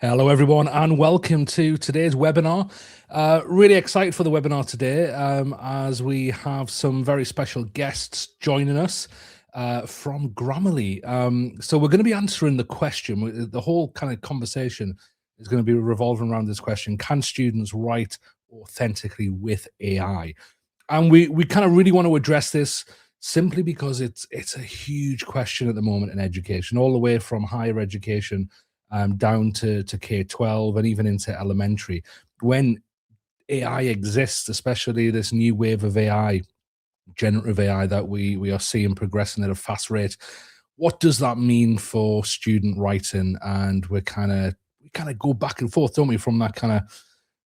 Hello, everyone, and welcome to today's webinar. Really excited for the webinar today as we have some very special guests joining us from Grammarly. So we're going to be answering the question. The whole kind of conversation is going to be revolving around this question: can students write authentically with AI? And we kind of really want to address this simply because it's a huge question at the moment in education, all the way from higher education down to K-12 and even into elementary. When AI exists, especially this new wave of AI, generative AI that we are seeing progressing at a fast rate, what does that mean for student writing? And we kind of go back and forth, don't we, from that kind of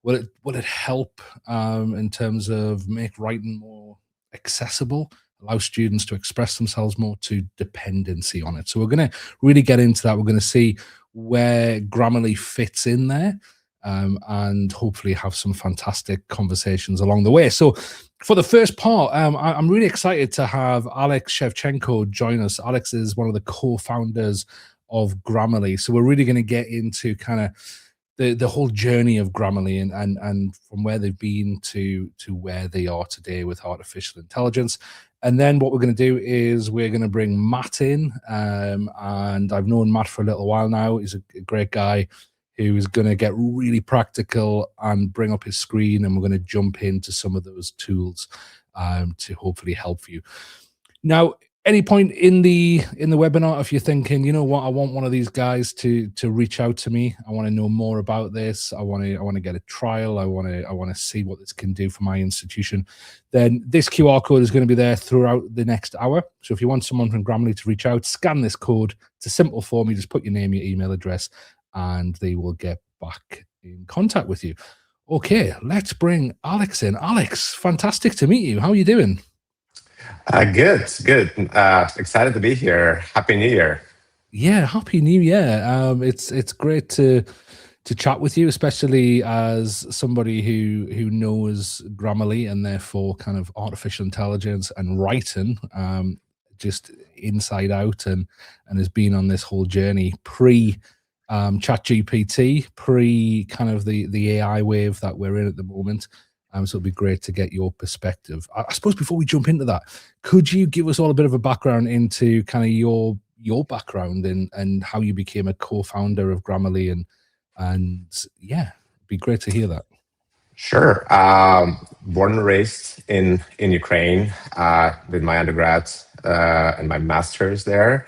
will it help in terms of make writing more accessible, allow students to express themselves more, to dependency on it? So we're going to really get into that. We're going to see where Grammarly fits in there, and hopefully have some fantastic conversations along the way. So for the first part, I'm really excited to have Alex Shevchenko join us. Alex is one of the co-founders of Grammarly. So we're really going to get into kind of the whole journey of Grammarly and from where they've been to where they are today with artificial intelligence. And then what we're going to do is we're going to bring Matt in, and I've known Matt for a little while now. He's a great guy who is going to get really practical and bring up his screen, and we're going to jump into some of those tools to hopefully help you. Now, any point in the webinar, if you're thinking, you know what, I want one of these guys to reach out to me, I want to know more about this, I want to get a trial, I want to see what this can do for my institution, then this QR code is going to be there throughout the next hour. So if you want someone from Grammarly to reach out, scan this code. It's a simple form. You just put your name, your email address, and they will get back in contact with you. Okay, let's bring Alex in. Alex, fantastic to meet you. How are you doing? Good. Excited to be here. Happy New Year. Yeah, happy New Year. It's great to chat with you, especially as somebody who knows Grammarly and therefore kind of artificial intelligence and writing just inside out, and has been on this whole journey pre chat GPT, pre kind of the AI wave that we're in at the moment. So it'd be great to get your perspective. I suppose before we jump into that, could you give us all a bit of a background into kind of your background and how you became a co-founder of Grammarly, and yeah, it'd be great to hear that. Sure. Born and raised in Ukraine. Did my undergrad and my master's there.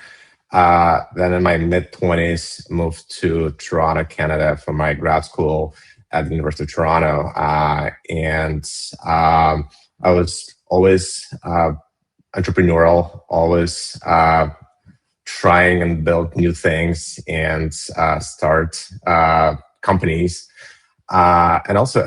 Then in my mid-20s, moved to Toronto, Canada for my grad school at the University of Toronto. And I was always entrepreneurial, always trying and build new things and start companies. And also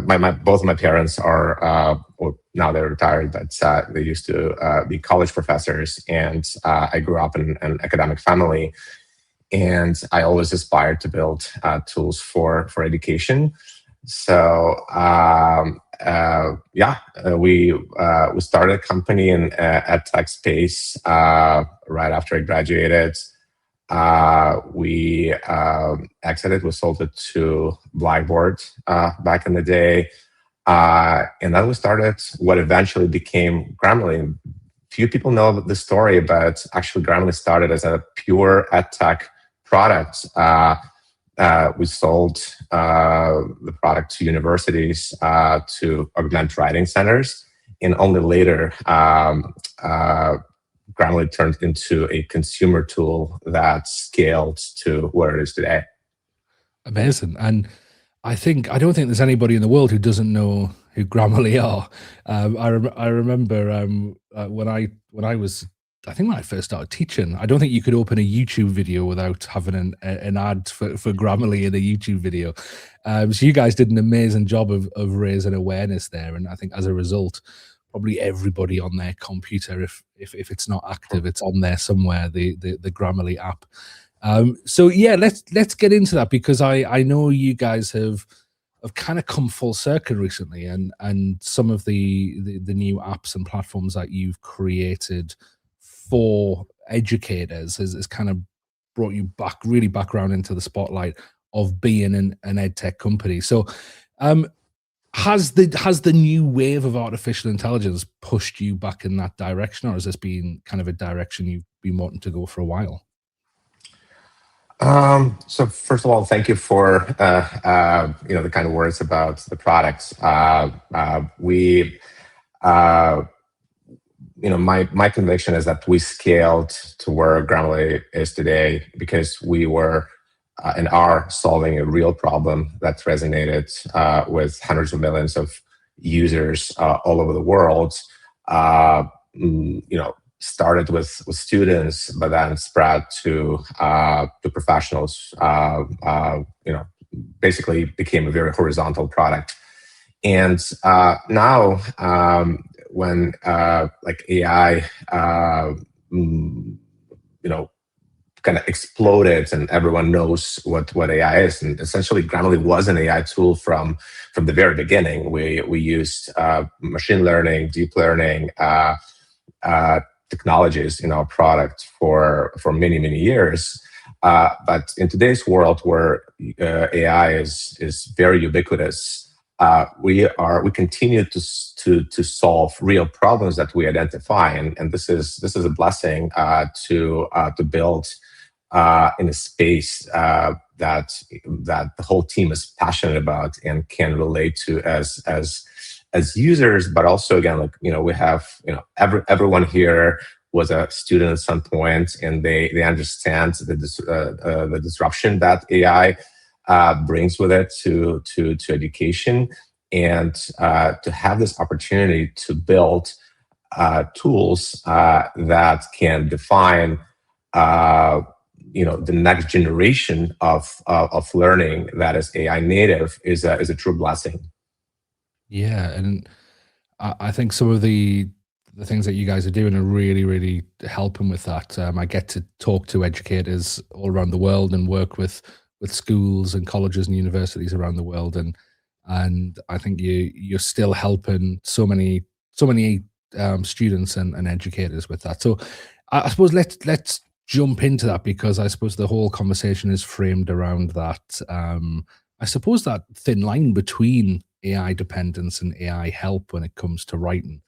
my both of my parents are well, now they're retired, but they used to be college professors, and I grew up in an academic family, and I always aspired to build tools for education. So we started a company in ed tech space right after I graduated. We exited, we sold it to Blackboard back in the day. And then we started what eventually became Grammarly. Few people know the story, but actually Grammarly started as a pure ed tech product. We sold the product to universities to augment writing centers, and only later Grammarly turned into a consumer tool that scaled to where it is today. Amazing. And I don't think there's anybody in the world who doesn't know who Grammarly are. I remember when I was, I think when I first started teaching, I don't think you could open a YouTube video without having an ad for Grammarly in a YouTube video. So you guys did an amazing job of raising awareness there, and I think as a result, probably everybody on their computer, if it's not active, it's on there somewhere, the Grammarly app. So yeah, let's get into that, because I know you guys have kind of come full circle recently, and some of the new apps and platforms that you've created for educators has kind of brought you back around into the spotlight of being an ed tech company. So has the new wave of artificial intelligence pushed you back in that direction, or has this been kind of a direction you've been wanting to go for a while? So first of all, thank you for the kind of words about the products. My conviction is that we scaled to where Grammarly is today because we were and are solving a real problem that resonated with hundreds of millions of users all over the world. Started with students, but then spread to professionals. Basically became a very horizontal product. And now, when like AI, kind of exploded, and everyone knows what AI is. And essentially, Grammarly was an AI tool from the very beginning. We used machine learning, deep learning technologies in our product for many years. But in today's world, where AI is very ubiquitous, we continue to solve real problems that we identify, and this is a blessing to build in a space that the whole team is passionate about and can relate to as users. But also, again, we have everyone here was a student at some point, and they understand the disruption that AI brings with it to education, and to have this opportunity to build tools that can define the next generation of learning that is AI native is a true blessing. Yeah, and I think some of the things that you guys are doing are really helping with that. I get to talk to educators all around the world and work with schools and colleges and universities around the world, and I think you're still helping so many students and educators with that. So I suppose let's jump into that, because I suppose the whole conversation is framed around that. I suppose that thin line between AI dependence and AI help when it comes to writing.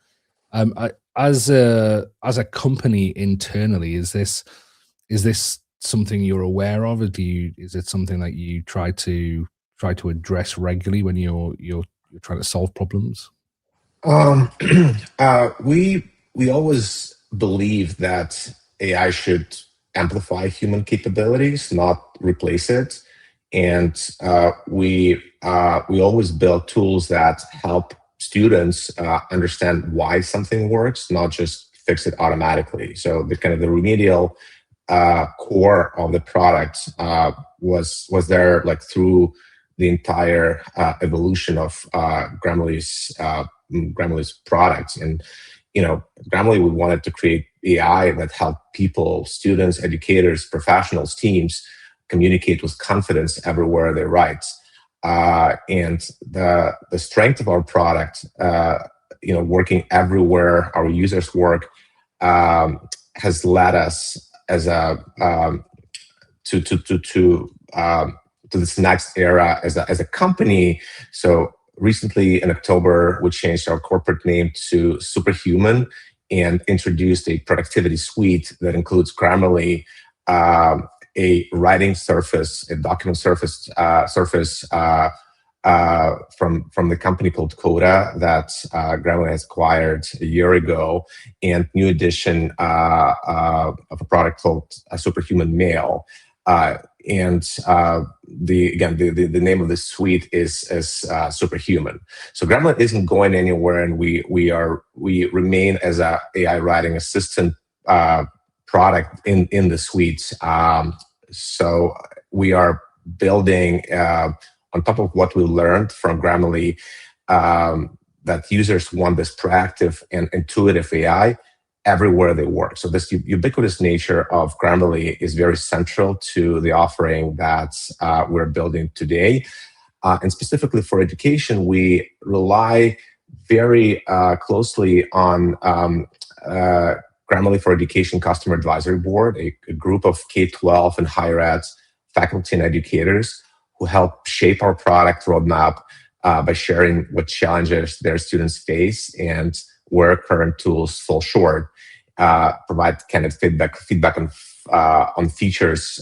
As a company internally, is this something you're aware of? Or is it something that you try to address regularly when you're trying to solve problems? Um, we always believe that AI should amplify human capabilities, not replace it. And we always build tools that help students understand why something works, not just fix it automatically. So the kind of the remedial core of the product was there like through the entire evolution of Grammarly's products. And Grammarly, we wanted to create AI that helped people, students, educators, professionals, teams communicate with confidence everywhere they write. And the strength of our product, working everywhere our users work, has led us as a to this next era as a company. So recently in October, we changed our corporate name to Superhuman and introduced a productivity suite that includes Grammarly, a writing surface, a document surface from the company called Coda that Grammarly has acquired a year ago, and new edition of a product called Superhuman Mail. And the name of this suite is Superhuman. So Grammarly isn't going anywhere, and we remain as a AI writing assistant product in the suite. So we are building on top of what we learned from Grammarly, that users want this proactive and intuitive AI everywhere they work. So this ubiquitous nature of Grammarly is very central to the offering that we're building today. And specifically for education, we rely very closely on Grammarly for Education Customer Advisory Board, a group of K-12 and higher ed faculty and educators who help shape our product roadmap by sharing what challenges their students face and where current tools fall short. Provide kind of feedback on features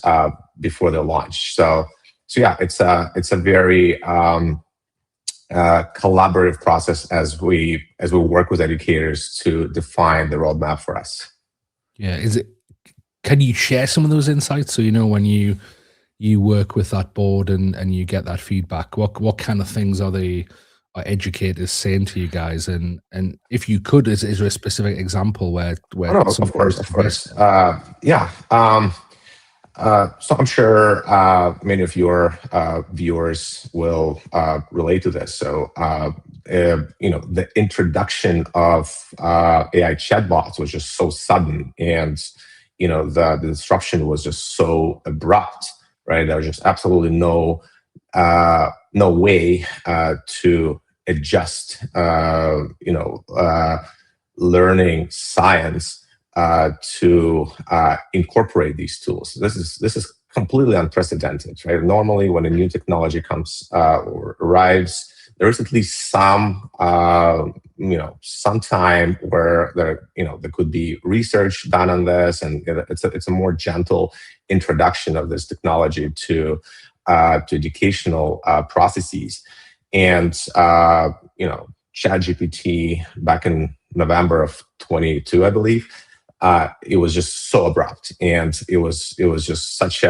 before they launch. So yeah, it's a very collaborative process as we work with educators to define the roadmap for us. Yeah, can you share some of those insights? So, when you work with that board and you get that feedback, what kind of things are educators saying to you guys? And if you could, is there a specific example where no, of course. Yeah. So I'm sure many of your viewers will relate to this. So, the introduction of AI chatbots was just so sudden, and the disruption was just so abrupt, right? There was just absolutely no way to adjust, learning science to incorporate these tools. This is completely unprecedented, right? Normally, when a new technology comes or arrives, there is at least some time where there could be research done on this, and it's a more gentle introduction of this technology to educational processes. And ChatGPT back in November of 22, I believe. It was just so abrupt, and it was just such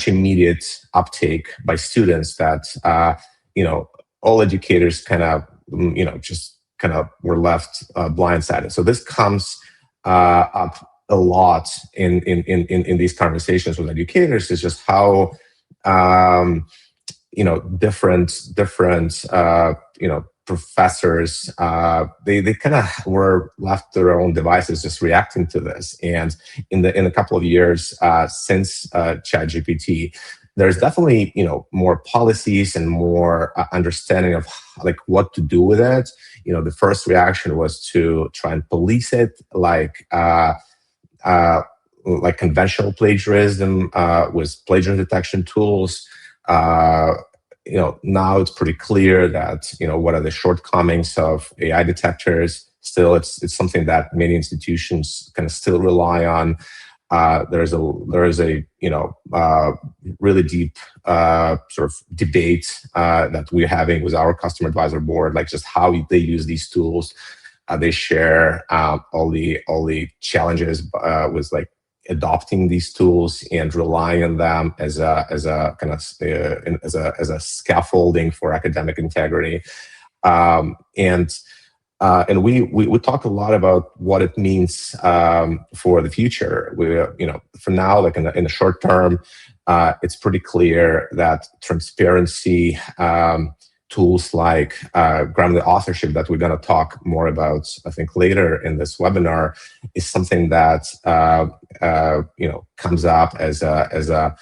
immediate uptake by students that all educators kind of were left blindsided. So this comes up a lot in these conversations with educators, is just how different professors, they kind of were left to their own devices, just reacting to this. And in a couple of years since ChatGPT, there's definitely more policies and more understanding of like what to do with it. The first reaction was to try and police it, like conventional plagiarism with plagiarism detection tools. Now it's pretty clear that what are the shortcomings of AI detectors. Still, it's something that many institutions kind of still rely on. There is a really deep sort of debate that we're having with our customer advisor board, like just how they use these tools. They share all the challenges with like adopting these tools and relying on them as a kind of as a scaffolding for academic integrity. And we talk a lot about what it means for the future. For now, like in the short term, it's pretty clear that transparency tools like Grammarly authorship, that we're going to talk more about, I think, later in this webinar, is something that comes up as a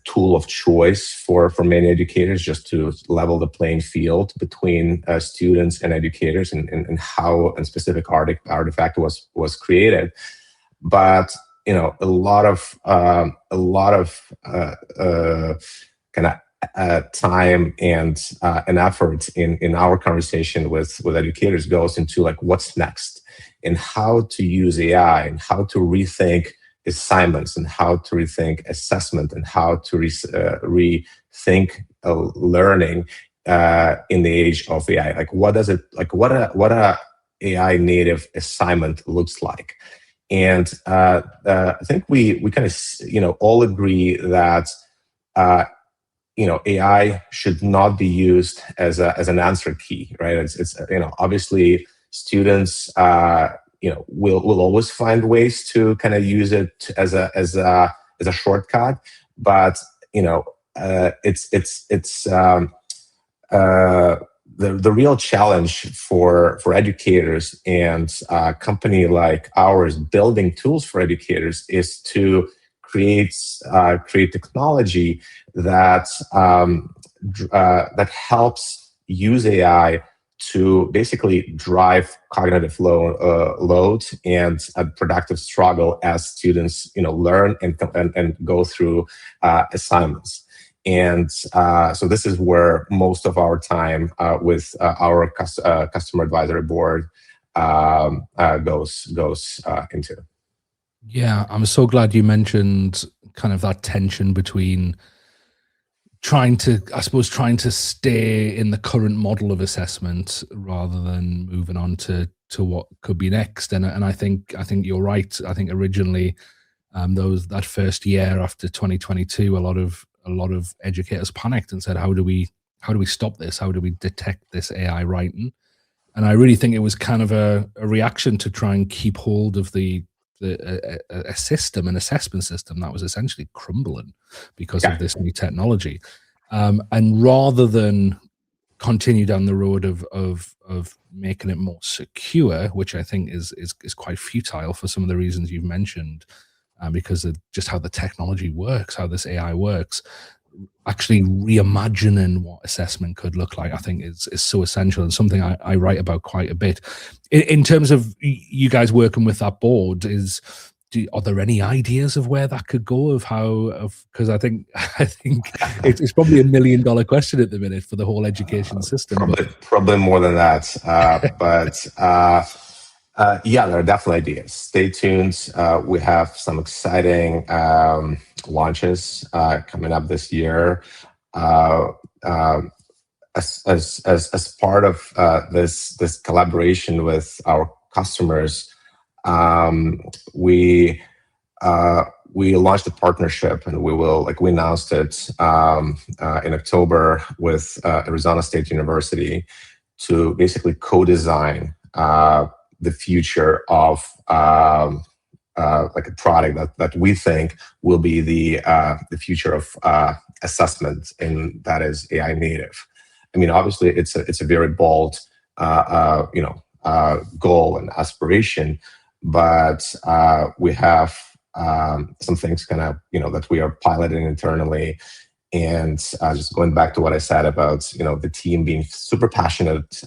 tool of choice for many educators, just to level the playing field between students and educators, and how a specific artifact was created. But a lot of kind of time and effort in our conversation with educators goes into like what's next, and how to use AI, and how to rethink assignments, and how to rethink assessment, and how to rethink learning in the age of AI. Like what a AI native assignment looks like. And I think we kind of all agree that AI should not be used as an answer key, right? It's obviously students will always find ways to kind of use it as a shortcut, but the real challenge for educators and a company like ours building tools for educators is to create technology that helps use AI to basically drive cognitive load and a productive struggle as students, learn and go through assignments. And so this is where most of our time with our customer advisory board goes into. Yeah, I'm so glad you mentioned kind of that tension between trying to stay in the current model of assessment rather than moving on to what could be next. And I think you're right. I think originally that first year after 2022, a lot of educators panicked and said, how do we stop this? How do we detect this AI writing? And I really think it was kind of a reaction to try and keep hold of a system, an assessment system that was essentially crumbling because of this new technology. And rather than continue down the road of making it more secure, which I think is quite futile for some of the reasons you've mentioned, because of just how the technology works, how this AI works, actually reimagining what assessment could look like, I think is so essential, and something I write about quite a bit. In terms of you guys working with that board, are there any ideas of where that could go, because I think it's probably $1 million question at the minute for the whole education system. Probably more than that. But yeah, there are definitely ideas. Stay tuned. We have some exciting launches coming up this year. As part of this collaboration with our customers, we launched a partnership, and we announced it in October with Arizona State University to basically co-design the future of like a product that we think will be the future of assessment, and that is AI native. I mean, obviously, it's a very bold goal and aspiration, but we have some things kind of that we are piloting internally. And just going back to what I said about the team being super passionate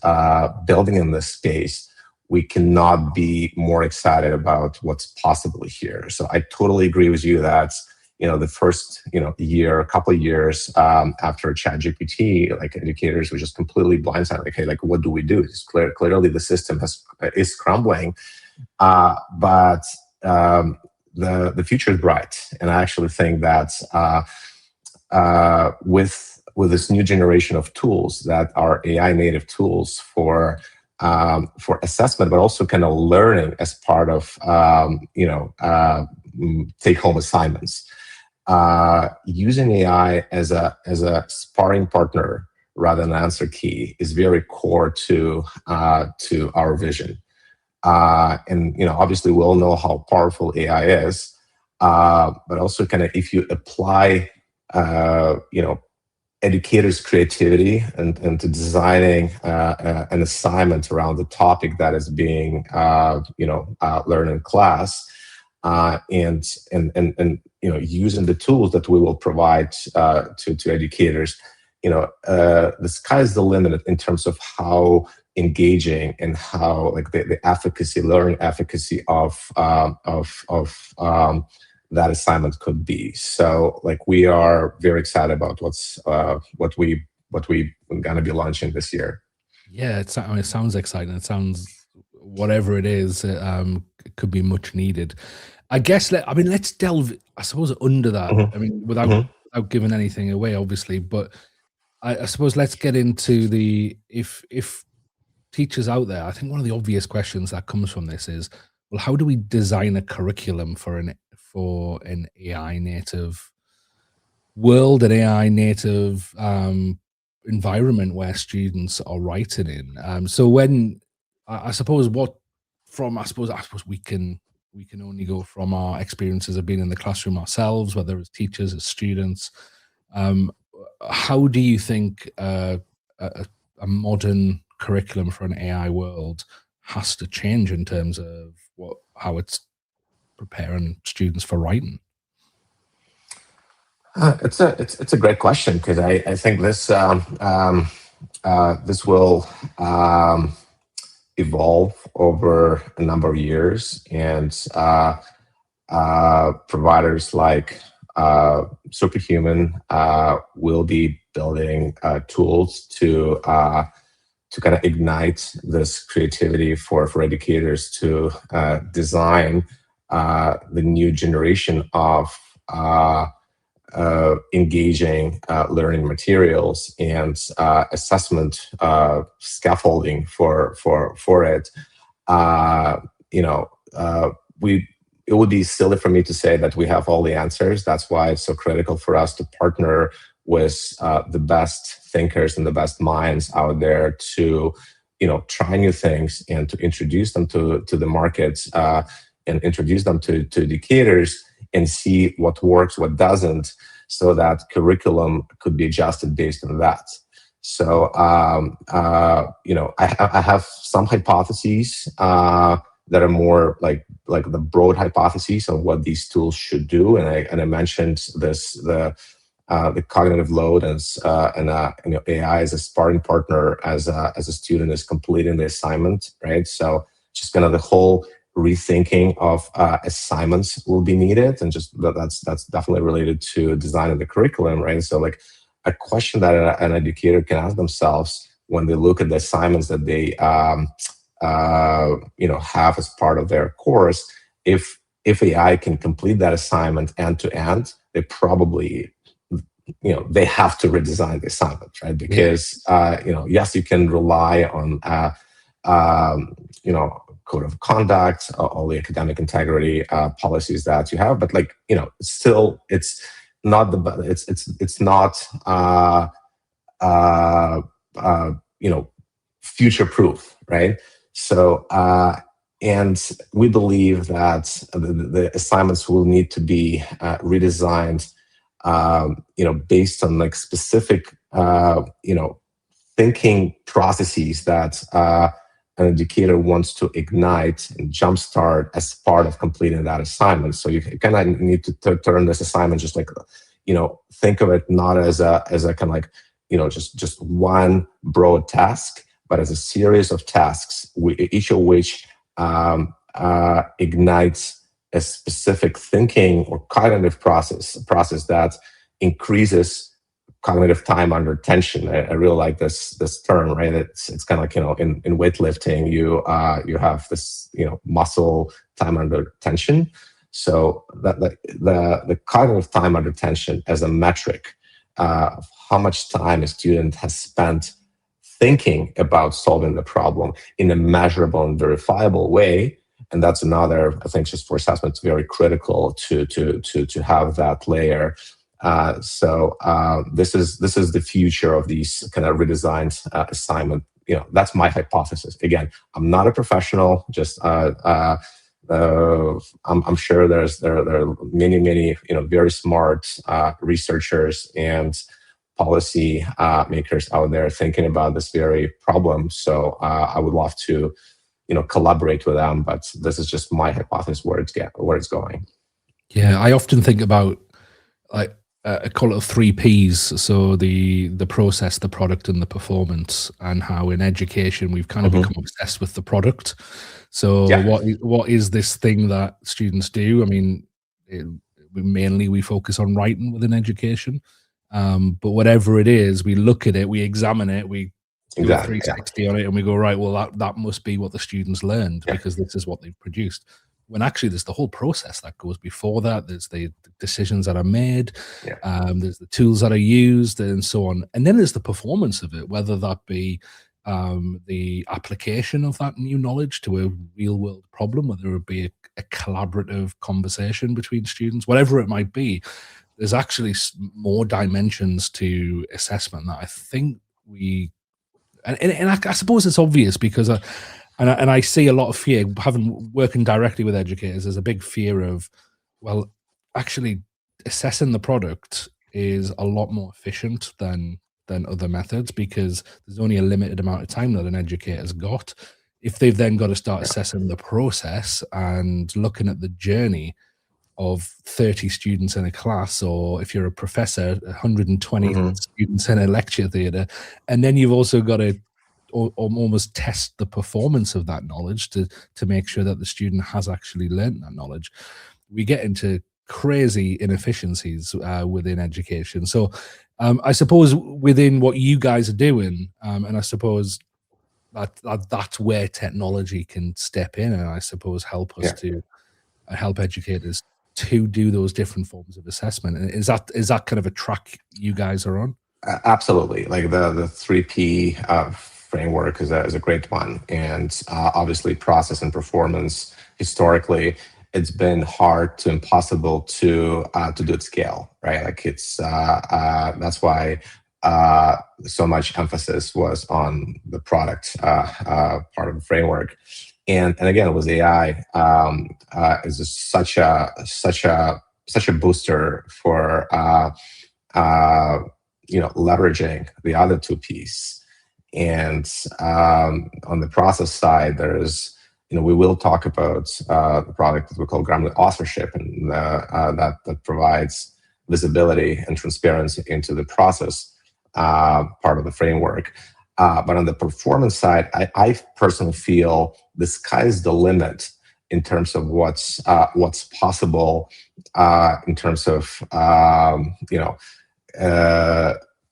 building in this space, we cannot be more excited about what's possible here. So I totally agree with you that the first couple of years after ChatGPT, like educators were just completely blindsided. Like, hey, like what do we do? It's clearly the system is crumbling, but the future is bright, and I actually think that with this new generation of tools that are AI native tools for assessment, but also kind of learning as part of take home assignments. Using AI as a sparring partner rather than answer key is very core to our vision. And obviously we all know how powerful AI is, but also kind of if you apply educators' creativity and to designing an assignment around the topic that is being learned in class, and using the tools that we will provide to educators, the sky's the limit in terms of how engaging and how like the learning efficacy of that assignment could be. So like we are very excited about what we're gonna be launching this year. Yeah, it sounds exciting. It sounds, whatever it is, it could be much needed. I guess let's delve, I suppose, under that. Mm-hmm. I mean, without giving anything away, obviously, but I suppose let's get into if teachers out there, I think one of the obvious questions that comes from this is, well, how do we design a curriculum for an AI native world, an AI native environment where students are writing in? So when I suppose we can only go from our experiences of being in the classroom ourselves, whether as teachers, as students. How do you think a modern curriculum for an AI world has to change in terms of how it's preparing students for writing? It's a great question, because I think this this will evolve over a number of years, and providers like Superhuman will be building tools to kind of ignite this creativity for educators to design the new generation of engaging learning materials and assessment scaffolding for it. You know, we it would be silly for me to say that we have all the answers. That's why it's so critical for us to partner with the best thinkers and the best minds out there to, try new things and to introduce them to the markets and introduce them to educators and see what works, what doesn't, so that curriculum could be adjusted based on that. So, I have some hypotheses that are more like the broad hypotheses of what these tools should do, and I mentioned the cognitive load and AI as a sparring partner as a student is completing the assignment, right? So just kind of the whole rethinking of assignments will be needed, and just that's definitely related to designing the curriculum, right? So like a question that an educator can ask themselves when they look at the assignments that they have as part of their course, if AI can complete that assignment end to end, they probably they have to redesign the assignment, right? Because yes, you can rely on code of conduct, all the academic integrity policies that you have, but still it's not it's not future proof, right? So and we believe that the assignments will need to be redesigned based on like specific thinking processes that an educator wants to ignite and jumpstart as part of completing that assignment. So you kind of need to turn this assignment just like, think of it not as a kind of like, just one broad task, but as a series of tasks, each of which ignites a specific thinking or cognitive process that increases cognitive time under tension. I really like this term, right? It's kind of like, in weightlifting, you have this muscle time under tension. So that the cognitive time under tension as a metric of how much time a student has spent thinking about solving the problem in a measurable and verifiable way. And that's another, I think, just for assessment, it's very critical to have that layer. So this is the future of these kind of redesigned assignment. That's my hypothesis. Again, I'm not a professional. Just I'm sure there are many very smart researchers and policy makers out there thinking about this very problem. So I would love to collaborate with them, but this is just my hypothesis where it's going. Yeah, I often think about I call it 3 Ps. So the process, the product, and the performance, and how in education we've kind of become obsessed with the product. So what is this thing that students do? I mean, we focus on writing within education, but whatever it is, we look at it, we examine it, we do a 360 on it, and we go, right, well, that must be what the students learned because this is what they've produced. When actually there's the whole process that goes before that. There's the decisions that are made, there's the tools that are used, and so on. And then there's the performance of it, whether that be the application of that new knowledge to a real world problem, whether it be a collaborative conversation between students, whatever it might be. There's actually more dimensions to assessment that I think and I suppose it's obvious because I see a lot of fear, working directly with educators. There's a big fear of, well, actually assessing the product is a lot more efficient than other methods because there's only a limited amount of time that an educator's got. If they've then got to start assessing the process and looking at the journey, of 30 students in a class, or if you're a professor, 120 Hmm. students in a lecture theatre, and then you've also got to almost test the performance of that knowledge to make sure that the student has actually learned that knowledge. We get into crazy inefficiencies within education. So I suppose within what you guys are doing, and I suppose that's where technology can step in, and I suppose help us Yeah. to help educators to do those different forms of assessment. And is that kind of a track you guys are on? Absolutely. Like the 3P framework is a great one. And obviously process and performance, historically, it's been hard to impossible to do at scale, right? Like that's why so much emphasis was on the product part of the framework. And again, with AI, is just such a booster for leveraging the other two P's. And on the process side, we will talk about the product that we call Grammarly authorship, and that provides visibility and transparency into the process part of the framework. But on the performance side, I personally feel the sky's the limit in terms of what's possible in terms of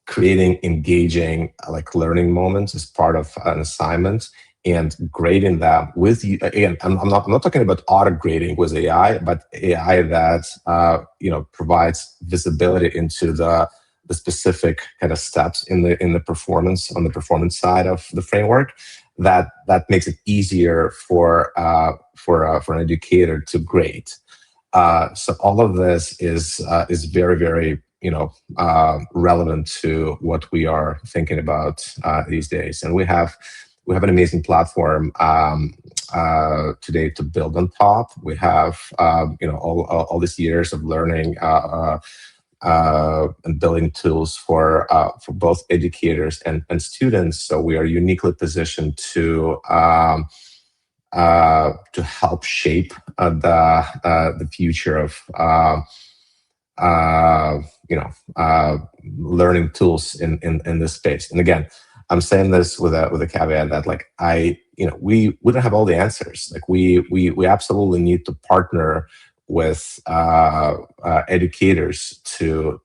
creating engaging like learning moments as part of an assignment and grading that with you. Again, I'm not talking about auto grading with AI, but AI that provides visibility into the specific kind of steps in the performance on the performance side of the framework. That makes it easier for an educator to grade. So all of this is very, very relevant to what we are thinking about these days. And we have an amazing platform today to build on top. We have all these years of learning and building tools for both educators and students. So we are uniquely positioned to help shape the future of learning tools in this space. And again, I'm saying this with a caveat that like we don't have all the answers. Like we absolutely need to partner with educators to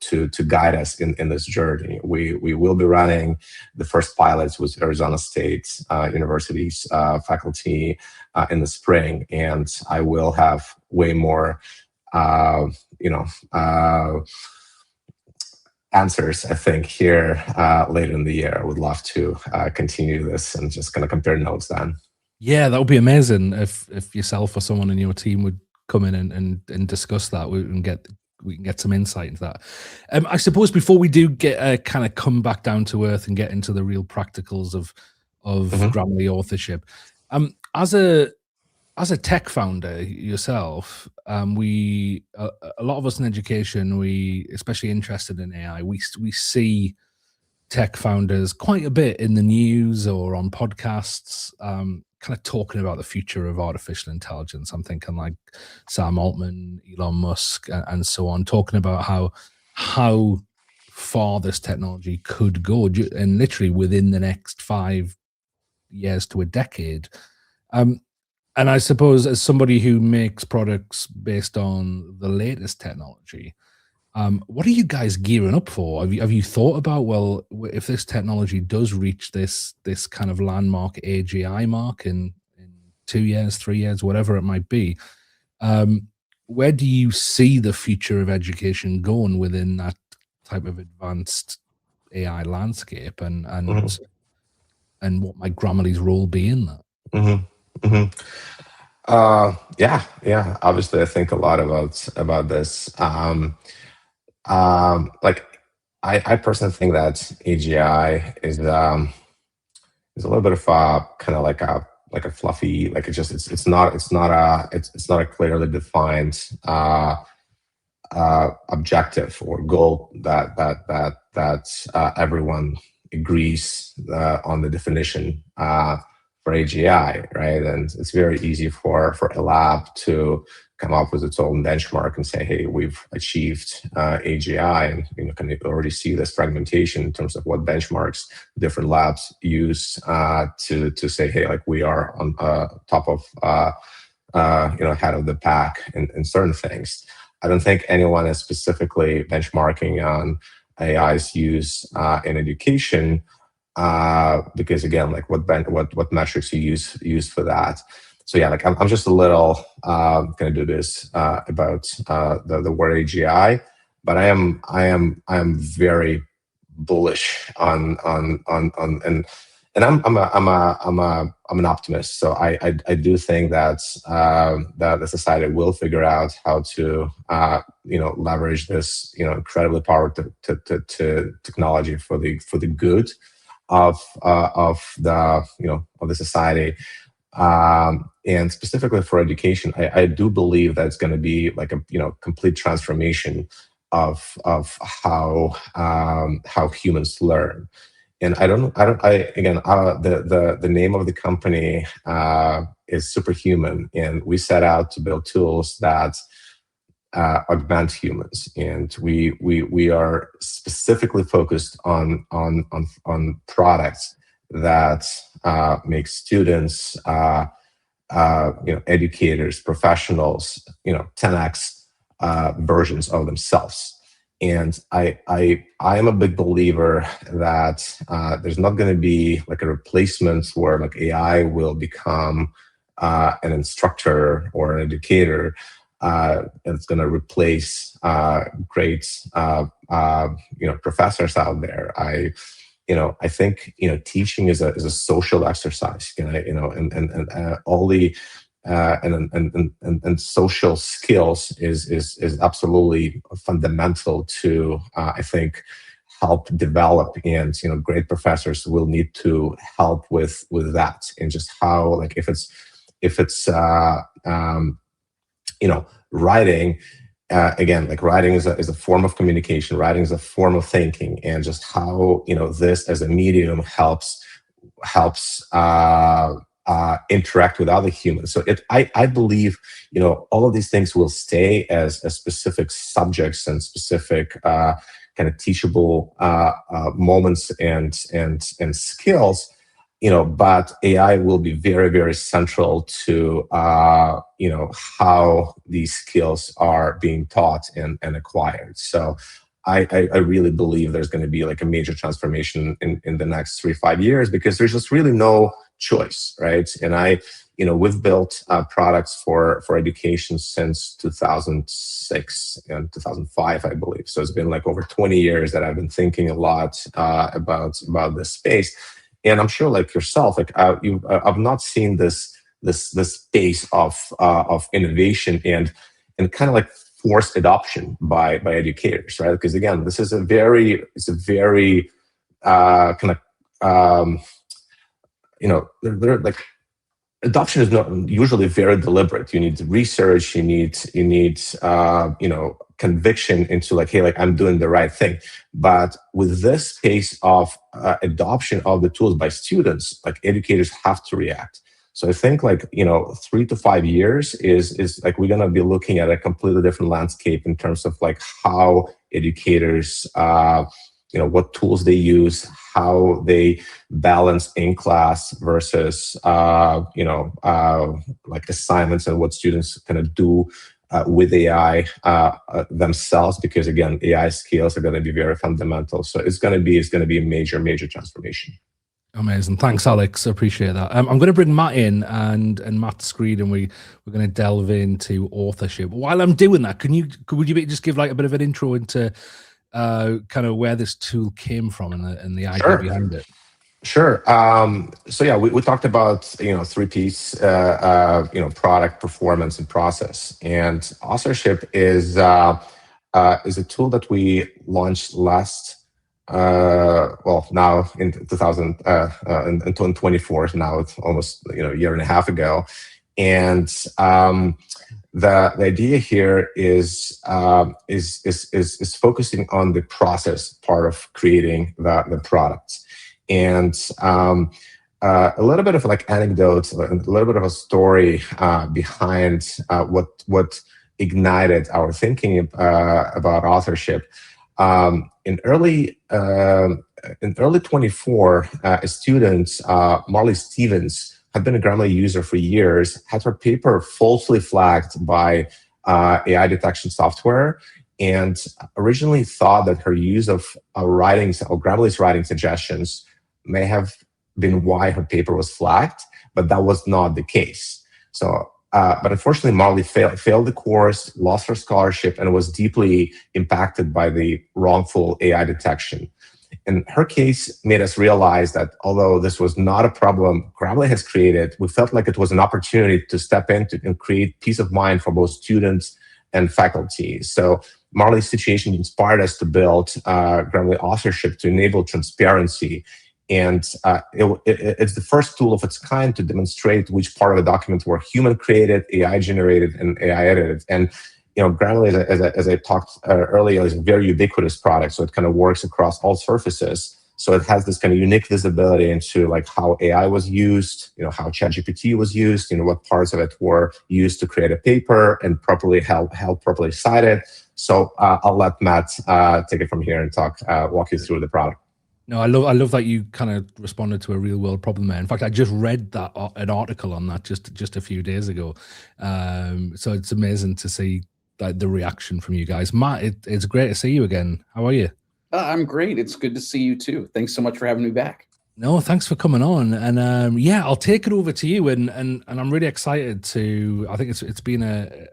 guide us in this journey. We will be running the first pilots with Arizona State University's faculty in the spring, and I will have way more answers, I think, here later in the year. I would love to continue this and just kind of compare notes then. Yeah, that would be amazing if yourself or someone in your team would come in and discuss that. We can get some insight into that. I suppose before we do get kind of come back down to earth and get into the real practicals of Grammarly authorship, as a tech founder yourself, we a lot of us in education, we especially interested in AI, we see tech founders quite a bit in the news or on podcasts, kind of talking about the future of artificial intelligence. I'm thinking like Sam Altman, Elon Musk, and so on, talking about how far this technology could go, and literally within the next 5 years to a decade. And I suppose as somebody who makes products based on the latest technology, what are you guys gearing up for? Have you thought about, well, if this technology does reach this kind of landmark AGI mark in 2 years, 3 years, whatever it might be, where do you see the future of education going within that type of advanced AI landscape, and what might Grammarly's role be in that? Mm-hmm. Mm-hmm. Yeah. Obviously, I think a lot about this. Like, I personally think that AGI is a little bit of a kind of like a fluffy, like it's not a clearly defined objective or goal that everyone agrees on the definition AGI, right? And it's very easy for a lab to come up with its own benchmark and say, hey, we've achieved AGI, and can already see this fragmentation in terms of what benchmarks different labs use to say, hey, like we are on top of head of the pack in certain things. I don't think anyone is specifically benchmarking on AI's use in education, because again, like what metrics you use for that. So yeah, like I'm just a little gonna do this about the word AGI, but I am very bullish on and I'm an optimist. So I do think that that the society will figure out how to leverage this incredibly powerful to technology for the good of the society, and specifically for education. I do believe that it's going to be like a complete transformation of how humans learn. And the name of the company is Superhuman, and we set out to build tools that augment humans, and we are specifically focused on products that make students, educators, professionals, 10x versions of themselves. And I am a big believer that there's not going to be like a replacement where like AI will become an instructor or an educator. It's going to replace great professors out there. I think teaching is a social exercise, and all the and social skills is absolutely fundamental to I think help develop, and great professors will need to help with that, and just how, like, if it's writing, again, like writing is a form of communication, writing is a form of thinking, and just how this as a medium helps interact with other humans. So I believe all of these things will stay as specific subjects and specific kind of teachable moments and skills. But AI will be very, very central to how these skills are being taught and acquired. So I really believe there's going to be like a major transformation in the next 3-5 years, because there's just really no choice, right? And we've built products for education since 2006 and 2005, I believe. So it's been like over 20 years that I've been thinking a lot about this space. And I'm sure, like yourself, like I've not seen this pace of innovation and kind of like forced adoption by educators, right? Because again, this is a very kind of they're like, adoption is not usually very deliberate. You need research. You need conviction into like, hey, like I'm doing the right thing. But with this pace of adoption of the tools by students, like educators have to react. So I think like 3 to 5 years is like we're gonna be looking at a completely different landscape in terms of like how educators what tools they use, how they balance in class versus like assignments, and what students kind of do with AI themselves, because again, AI skills are going to be very fundamental. So it's going to be a major transformation. Amazing. Thanks, Alex. I appreciate that. I'm going to bring Matt in and Matt Screed, and we're going to delve into authorship. While I'm doing that, would you just give like a bit of an intro into kind of where this tool came from and the idea behind it? Sure. So yeah, we talked about 3 Ps, product, performance, and process. And authorship is a tool that we launched now in 2024. Now it's almost a year and a half ago. And the idea here is focusing on the process part of creating the products. And a little bit of like anecdotes, a little bit of a story behind what ignited our thinking about authorship. In early 24, a student, Marley Stevens, had been a Grammarly user for years, had her paper falsely flagged by AI detection software, and originally thought that her use of writings or Grammarly's writing suggestions may have been why her paper was flagged, but that was not the case. So, but unfortunately, Marley failed the course, lost her scholarship, and was deeply impacted by the wrongful AI detection. And her case made us realize that although this was not a problem Grammarly has created, we felt like it was an opportunity to step in and create peace of mind for both students and faculty. So Marley's situation inspired us to build Grammarly authorship to enable transparency. And it's the first tool of its kind to demonstrate which part of a document were human created, AI generated, and AI edited. And Grammarly, as I talked earlier, is a very ubiquitous product, so it kind of works across all surfaces. So it has this kind of unique visibility into like how AI was used, how ChatGPT was used, what parts of it were used to create a paper and properly properly cited. So I'll let Matt take it from here and walk you through the product. No, I love that you kind of responded to a real world problem there. In fact, I just read that an article on that just a few days ago. So it's amazing to see the reaction from you guys. Matt, it's great to see you again. How are you? I'm great. It's good to see you too. Thanks so much for having me back. No, thanks for coming on. And yeah, I'll take it over to you. And I'm really excited to. I think it's been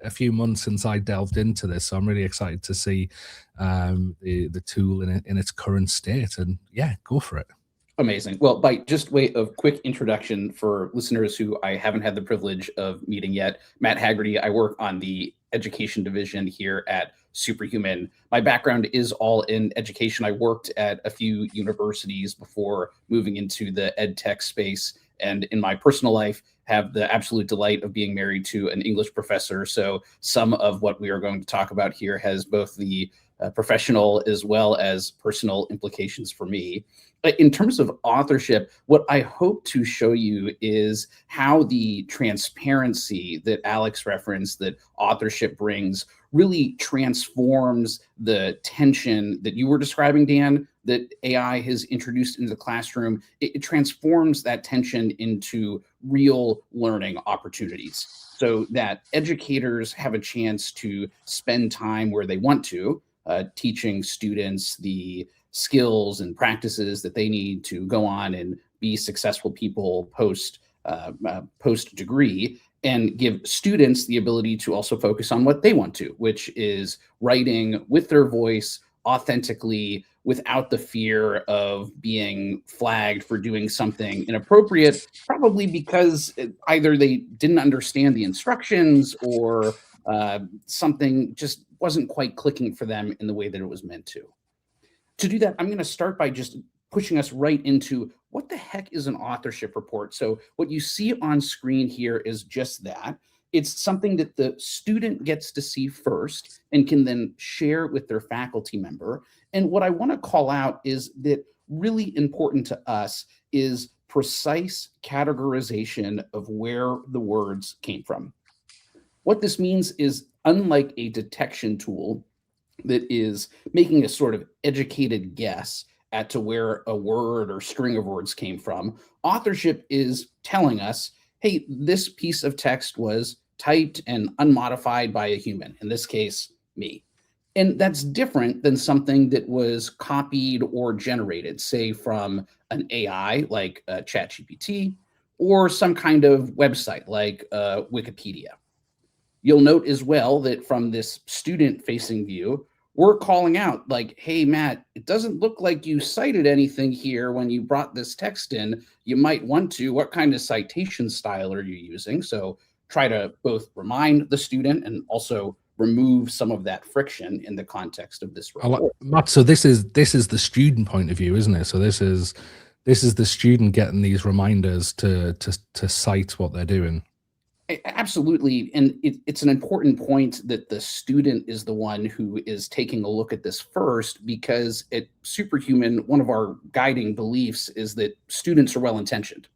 a few months since I delved into this, so I'm really excited to see the tool in its current state. And yeah, go for it. Amazing. Well, by just way of quick introduction for listeners who I haven't had the privilege of meeting yet, Matt Haggerty. I work on the education division here at Superhuman. My background is all in education. I worked at a few universities before moving into the ed tech space, and in my personal life have the absolute delight of being married to an English professor. So some of what we are going to talk about here has both the professional as well as personal implications for me. In terms of authorship, what I hope to show you is how the transparency that Alex referenced that authorship brings really transforms the tension that you were describing, Dan, that AI has introduced into the classroom. It transforms that tension into real learning opportunities so that educators have a chance to spend time where they want to, teaching students the skills and practices that they need to go on and be successful people post degree, and give students the ability to also focus on what they want to, which is writing with their voice authentically without the fear of being flagged for doing something inappropriate, probably because either they didn't understand the instructions or something just wasn't quite clicking for them in the way that it was meant to. To do that, I'm going to start by just pushing us right into what the heck is an authorship report. So what you see on screen here is just that. It's something that the student gets to see first and can then share with their faculty member. And what I want to call out is that really important to us is precise categorization of where the words came from. What this means is, unlike a detection tool that is making a sort of educated guess at to where a word or string of words came from, authorship is telling us, hey, this piece of text was typed and unmodified by a human, in this case, me. And that's different than something that was copied or generated, say from an AI like ChatGPT, or some kind of website like Wikipedia. You'll note as well that from this student-facing view, we're calling out like, hey, Matt, it doesn't look like you cited anything here when you brought this text in. You might want to. What kind of citation style are you using? So try to both remind the student and also remove some of that friction in the context of this report. Matt, so this is the student point of view, isn't it? So this is the student getting these reminders to cite what they're doing. Absolutely. And it's an important point that the student is the one who is taking a look at this first, because at Superhuman, one of our guiding beliefs is that students are well-intentioned.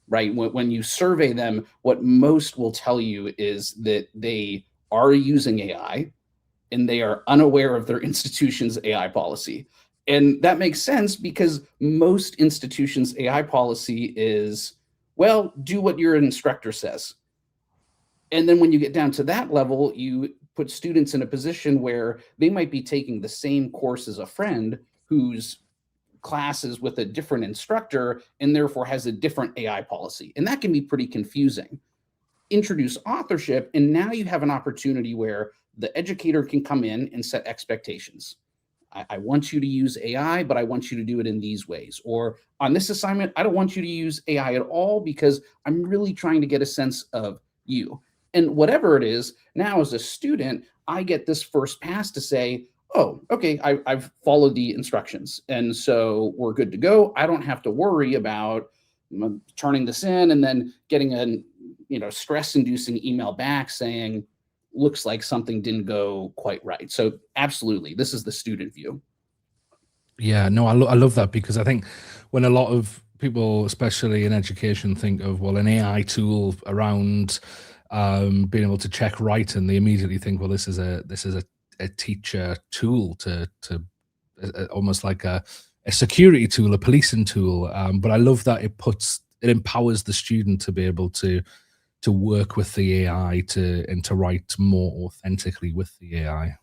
right? When you survey them, what most will tell you is that they are using AI and they are unaware of their institution's AI policy. And that makes sense because most institutions' AI policy is, well, do what your instructor says. And then when you get down to that level, you put students in a position where they might be taking the same course as a friend whose classes with a different instructor and therefore has a different AI policy. And that can be pretty confusing. Introduce authorship, and now you have an opportunity where the educator can come in and set expectations. I want you to use AI, but I want you to do it in these ways. Or on this assignment, I don't want you to use AI at all because I'm really trying to get a sense of you. And whatever it is, now as a student, I get this first pass to say, oh, okay, I've followed the instructions. And so we're good to go. I don't have to worry about turning this in and then getting a stress-inducing email back saying, looks like something didn't go quite right. So absolutely, this is the student view. Yeah, no, I love that, because I think when a lot of people, especially in education, think of, well, an AI tool around being able to check writing, they immediately think, well, this is a teacher tool to almost like a security tool, a policing tool. But I love that it empowers the student to be able to work with the AI and to write more authentically with the AI.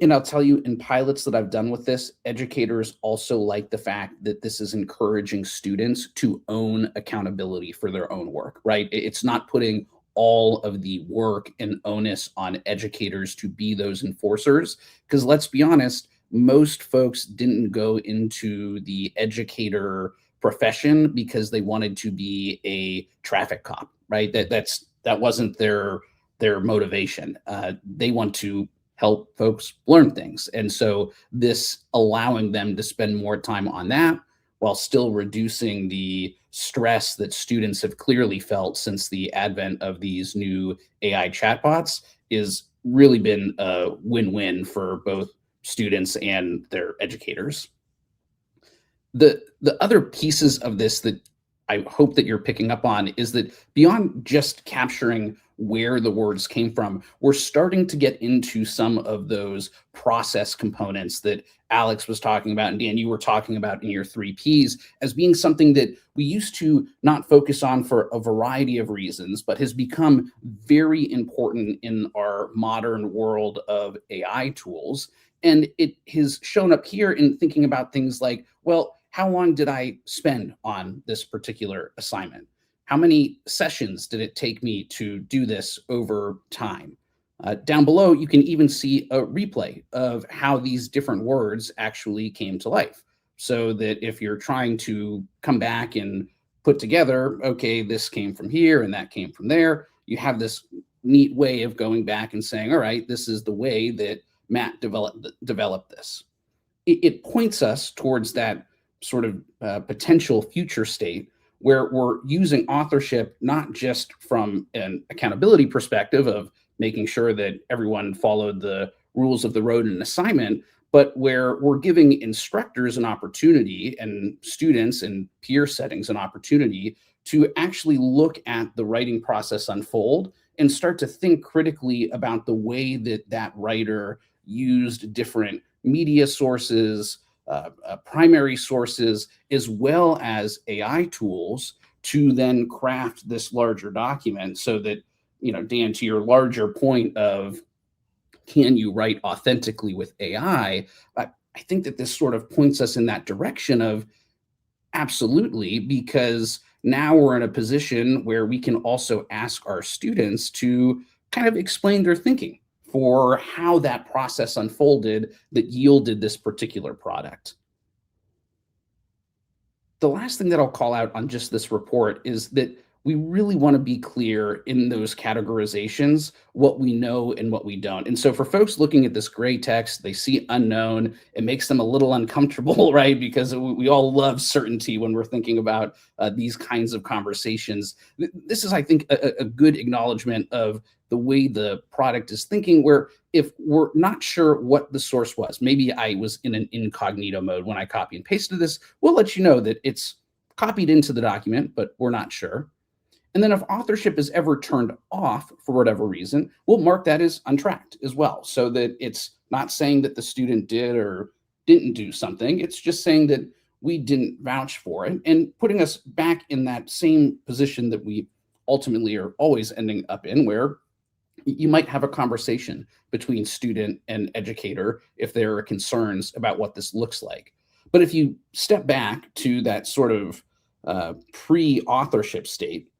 And I'll tell you, in pilots that I've done with this, educators also like the fact that this is encouraging students to own accountability for their own work, right? It's not putting all of the work and onus on educators to be those enforcers. Because let's be honest, most folks didn't go into the educator profession because they wanted to be a traffic cop, right? That wasn't their motivation. They want to help folks learn things. And so this allowing them to spend more time on that while still reducing the stress that students have clearly felt since the advent of these new AI chatbots is really been a win-win for both students and their educators. The other pieces of this that I hope that you're picking up on is that beyond just capturing where the words came from, we're starting to get into some of those process components that Alex was talking about, and Dan, you were talking about in your 3Ps as being something that we used to not focus on for a variety of reasons, but has become very important in our modern world of AI tools. And it has shown up here in thinking about things like, well, how long did I spend on this particular assignment? How many sessions did it take me to do this over time? Down below, you can even see a replay of how these different words actually came to life. So that if you're trying to come back and put together, okay, this came from here and that came from there, you have this neat way of going back and saying, all right, this is the way that Matt developed this. It points us towards that sort of potential future state where we're using authorship not just from an accountability perspective of making sure that everyone followed the rules of the road in an assignment, but where we're giving instructors an opportunity and students and peer settings an opportunity to actually look at the writing process unfold and start to think critically about the way that that writer used different media sources, primary sources, as well as AI tools to then craft this larger document so that, Dan, to your larger point of can you write authentically with AI, I think that this sort of points us in that direction of absolutely, because now we're in a position where we can also ask our students to kind of explain their thinking for how that process unfolded that yielded this particular product. The last thing that I'll call out on just this report is that we really want to be clear in those categorizations, what we know and what we don't. And so for folks looking at this gray text, they see unknown, it makes them a little uncomfortable, right? Because we all love certainty when we're thinking about these kinds of conversations. This is, I think, a good acknowledgement of the way the product is thinking, where if we're not sure what the source was, maybe I was in an incognito mode when I copy and pasted this, we'll let you know that it's copied into the document, but we're not sure. And then if authorship is ever turned off for whatever reason, we'll mark that as untracked as well, so that it's not saying that the student did or didn't do something. It's just saying that we didn't vouch for it, and putting us back in that same position that we ultimately are always ending up in, where you might have a conversation between student and educator if there are concerns about what this looks like. But if you step back to that sort of pre-authorship state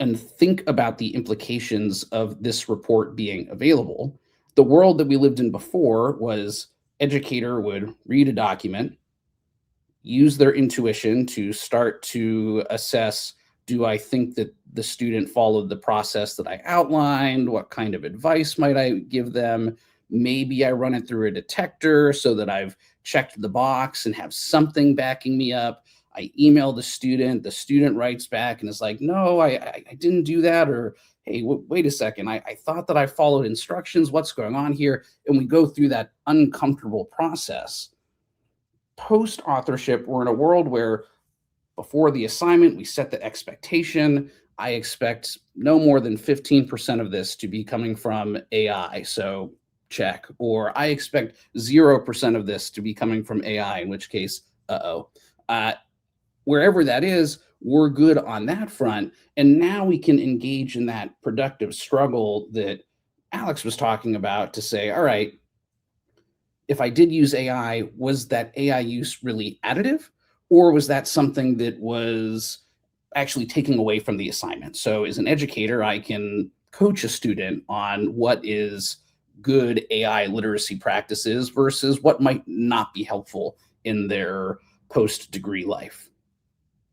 and think about the implications of this report being available, the world that we lived in before was educator would read a document, use their intuition to start to assess, do I think that the student followed the process that I outlined? What kind of advice might I give them? Maybe I run it through a detector so that I've checked the box and have something backing me up. I email the student writes back and is like, no, I didn't do that. Or, hey, wait a second, I thought that I followed instructions. What's going on here? And we go through that uncomfortable process. Post-authorship, we're in a world where before the assignment, we set the expectation. I expect no more than 15% of this to be coming from AI, so check. Or I expect 0% of this to be coming from AI, in which case, wherever that is, we're good on that front. And now we can engage in that productive struggle that Alex was talking about to say, all right, if I did use AI, was that AI use really additive? Or was that something that was actually taking away from the assignment? So as an educator, I can coach a student on what is good AI literacy practices versus what might not be helpful in their post-degree life.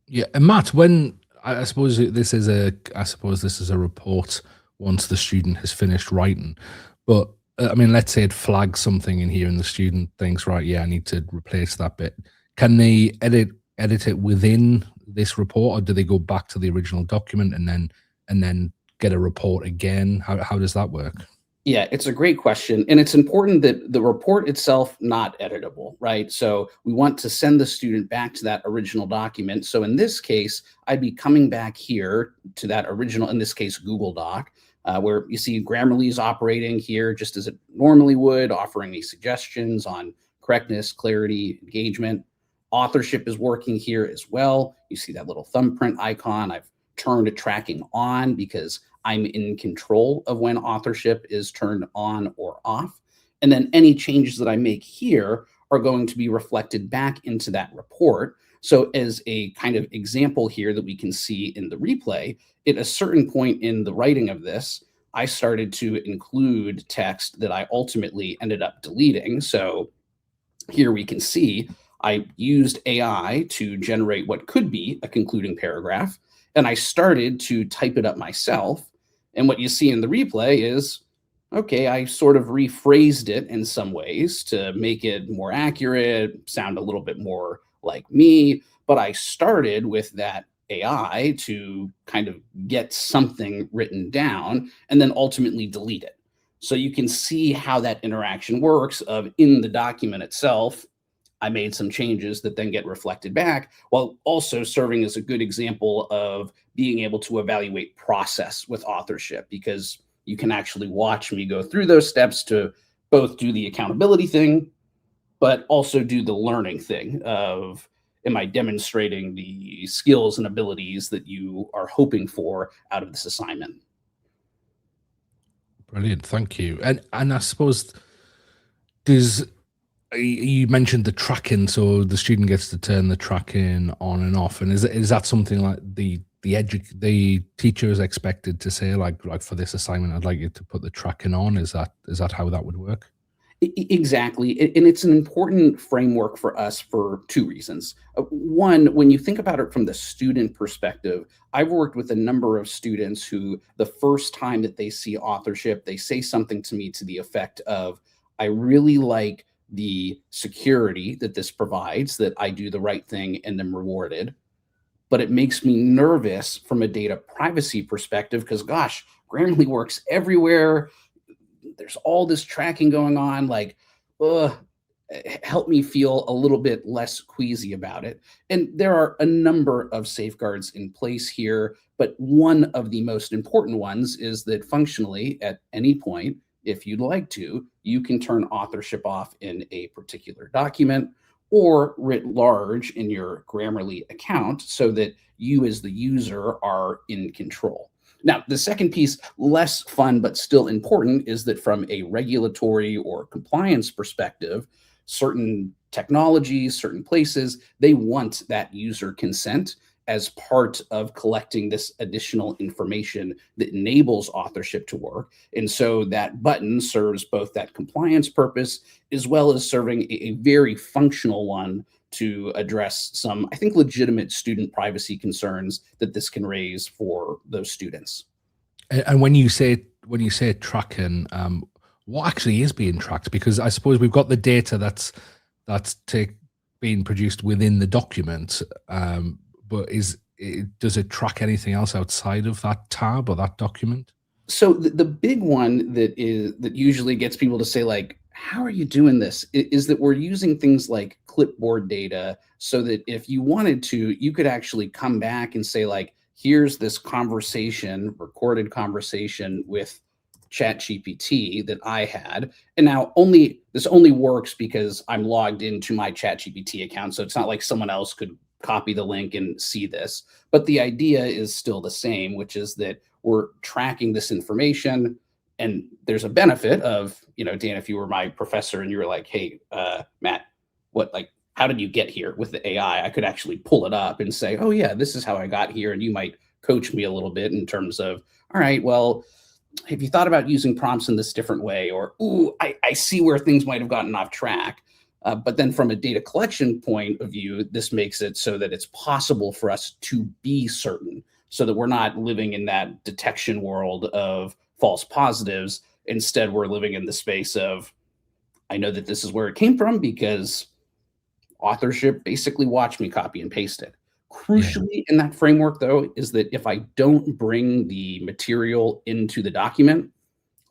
Yeah, and Matt, when I suppose this is a report once the student has finished writing, but I mean, let's say it flags something in here and the student thinks, right, yeah, I need to replace that bit. Can they edit it within this report, or do they go back to the original document and then get a report again? How does that work? Yeah, it's a great question. And it's important that the report itself not editable, right? So we want to send the student back to that original document. So in this case, I'd be coming back here to that original, in this case, Google Doc, where you see Grammarly is operating here just as it normally would, offering me suggestions on correctness, clarity, engagement. Authorship is working here as well. You see that little thumbprint icon. I've turned tracking on because I'm in control of when authorship is turned on or off. And then any changes that I make here are going to be reflected back into that report. So as a kind of example here that we can see in the replay, at a certain point in the writing of this, I started to include text that I ultimately ended up deleting. So here we can see I used AI to generate what could be a concluding paragraph, and I started to type it up myself. And what you see in the replay is, okay, I sort of rephrased it in some ways to make it more accurate, sound a little bit more like me, but I started with that AI to kind of get something written down and then ultimately delete it. So you can see how that interaction works of in the document itself, I made some changes that then get reflected back, while also serving as a good example of being able to evaluate process with authorship, because you can actually watch me go through those steps to both do the accountability thing, but also do the learning thing of, am I demonstrating the skills and abilities that you are hoping for out of this assignment? Brilliant, thank you. And I suppose you mentioned the tracking, so the student gets to turn the tracking on and off. And is that something like the teacher is expected to say, like for this assignment, I'd like you to put the tracking on? Is that how that would work? Exactly. And it's an important framework for us for two reasons. One, when you think about it from the student perspective, I've worked with a number of students who the first time that they see authorship, they say something to me to the effect of, I really like the security that this provides, that I do the right thing and am rewarded. But it makes me nervous from a data privacy perspective because, gosh, Grammarly works everywhere. There's all this tracking going on. Like, help me feel a little bit less queasy about it. And there are a number of safeguards in place here, but one of the most important ones is that functionally, at any point, if you'd like to, you can turn authorship off in a particular document or writ large in your Grammarly account so that you as the user are in control. Now, the second piece, less fun but still important, is that from a regulatory or compliance perspective, certain technologies, certain places, they want that user consent as part of collecting this additional information that enables authorship to work. And so that button serves both that compliance purpose as well as serving a very functional one to address some, I think, legitimate student privacy concerns that this can raise for those students. And when you say tracking, what actually is being tracked? Because I suppose we've got the data that's being produced within the document, but does it track anything else outside of that tab or that document? So the big one that usually gets people to say, like, how are you doing this, is that we're using things like clipboard data so that if you wanted to, you could actually come back and say, like, here's this recorded conversation with ChatGPT that I had. And now this only works because I'm logged into my ChatGPT account. So it's not like someone else could copy the link and see this. But the idea is still the same, which is that we're tracking this information. And there's a benefit of, Dan, if you were my professor and you were like, hey, Matt, how did you get here with the AI? I could actually pull it up and say, oh yeah, this is how I got here. And you might coach me a little bit in terms of, all right, well, have you thought about using prompts in this different way? Or, ooh, I see where things might have gotten off track. But then from a data collection point of view, this makes it so that it's possible for us to be certain, so that we're not living in that detection world of false positives. Instead, we're living in the space of, I know that this is where it came from because authorship basically watched me copy and paste it. Crucially in that framework, though, is that if I don't bring the material into the document,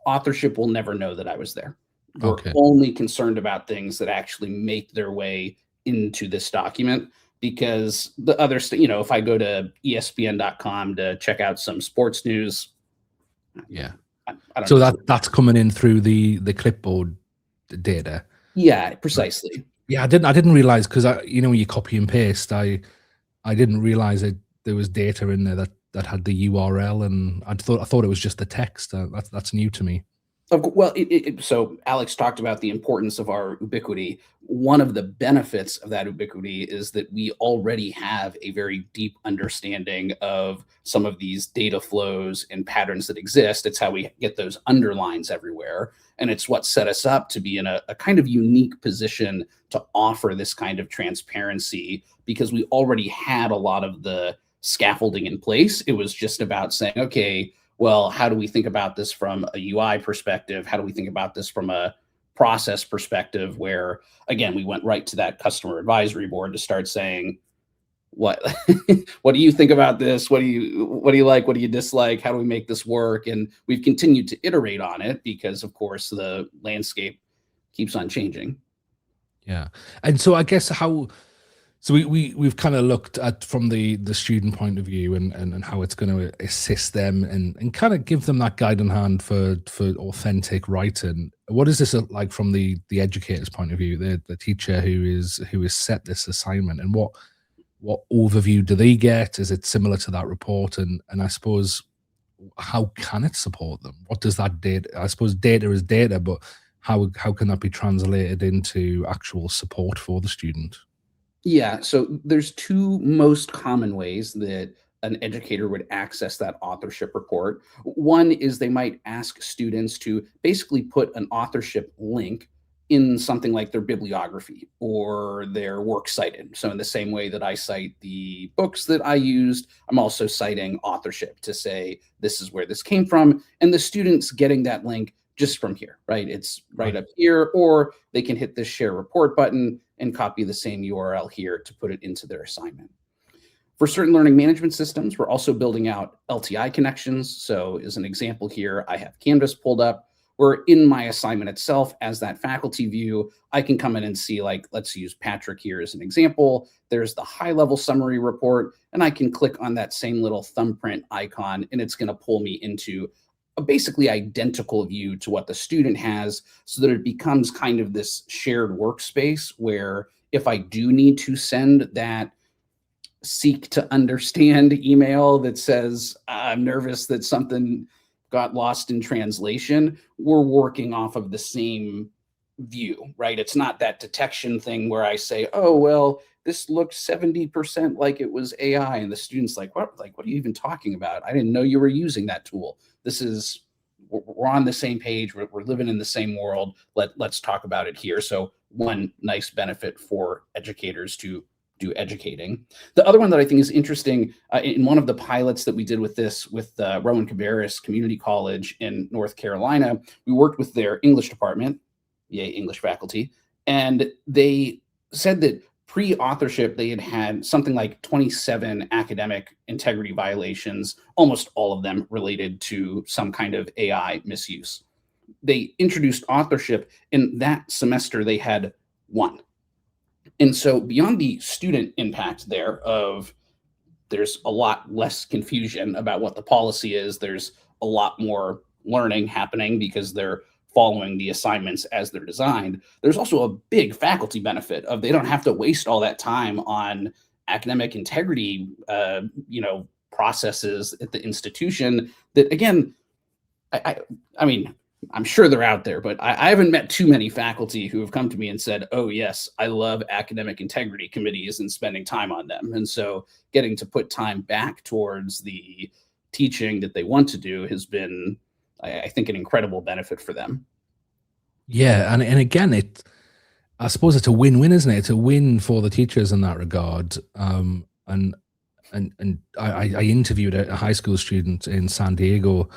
authorship will never know that I was there. We're only concerned about things that actually make their way into this document, because the other, if I go to ESPN.com to check out some sports news, I don't know. That's coming in through the clipboard data. Yeah, precisely. Yeah, I didn't realize, because when you copy and paste, I didn't realize that there was data in there that had the URL, and I thought it was just the text. That's new to me. Well, so Alex talked about the importance of our ubiquity. One of the benefits of that ubiquity is that we already have a very deep understanding of some of these data flows and patterns that exist. It's how we get those underlines everywhere. And it's what set us up to be in a kind of unique position to offer this kind of transparency, because we already had a lot of the scaffolding in place. It was just about saying, okay, well, how do we think about this from a UI perspective? How do we think about this from a process perspective, where, again, we went right to that customer advisory board to start saying, what do you think about this? What do you like? What do you dislike? How do we make this work? And we've continued to iterate on it because, of course, the landscape keeps on changing. Yeah. And so I guess so we've kind of looked at from the student point of view and how it's going to assist them and kind of give them that guiding hand for authentic writing. What is this like from the educator's point of view, the teacher who is set this assignment, and what overview do they get? Is it similar to that report? And I suppose, how can it support them? What does that data? I suppose data is data, but how can that be translated into actual support for the student? Yeah, so there's two most common ways that an educator would access that authorship report. One is they might ask students to basically put an authorship link in something like their bibliography or their works cited. So in the same way that I cite the books that I used, I'm also citing authorship to say, this is where this came from. And the student's getting that link just from here, right? It's right up here, or they can hit this share report button and copy the same URL here to put it into their assignment. For certain learning management systems, we're also building out LTI connections. So as an example here, I have Canvas pulled up. where in my assignment itself, as that faculty view, I can come in and see, like, let's use Patrick here as an example. There's the high level summary report, and I can click on that same little thumbprint icon, and it's going to pull me into a basically identical view to what the student has, so that it becomes kind of this shared workspace where if I do need to send that seek to understand email that says, I'm nervous that something got lost in translation, we're working off of the same view, right? It's not that detection thing where I say, oh, well, this looked 70% like it was AI. And the student's like, what? Like, what are you even talking about? I didn't know you were using that tool. This is, we're on the same page. We're living in the same world. Let's talk about it here. So one nice benefit for educators to do educating. The other one that I think is interesting, in one of the pilots that we did with this, with Rowan Cabarrus Community College in North Carolina, we worked with their English department, yay, English faculty, and they said that pre-authorship, they had had something like 27 academic integrity violations, almost all of them related to some kind of AI misuse. They introduced authorship, and that semester they had one. And so beyond the student impact there of there's a lot less confusion about what the policy is, there's a lot more learning happening because they're following the assignments as they're designed. There's also a big faculty benefit of they don't have to waste all that time on academic integrity, processes at the institution that, again, I mean, I'm sure they're out there, but I haven't met too many faculty who have come to me and said, oh, yes, I love academic integrity committees and spending time on them. And so getting to put time back towards the teaching that they want to do has been, I think, an incredible benefit for them. Yeah. And again, I suppose it's a win-win, isn't it? It's a win for the teachers in that regard. And I interviewed a high school student in San Diego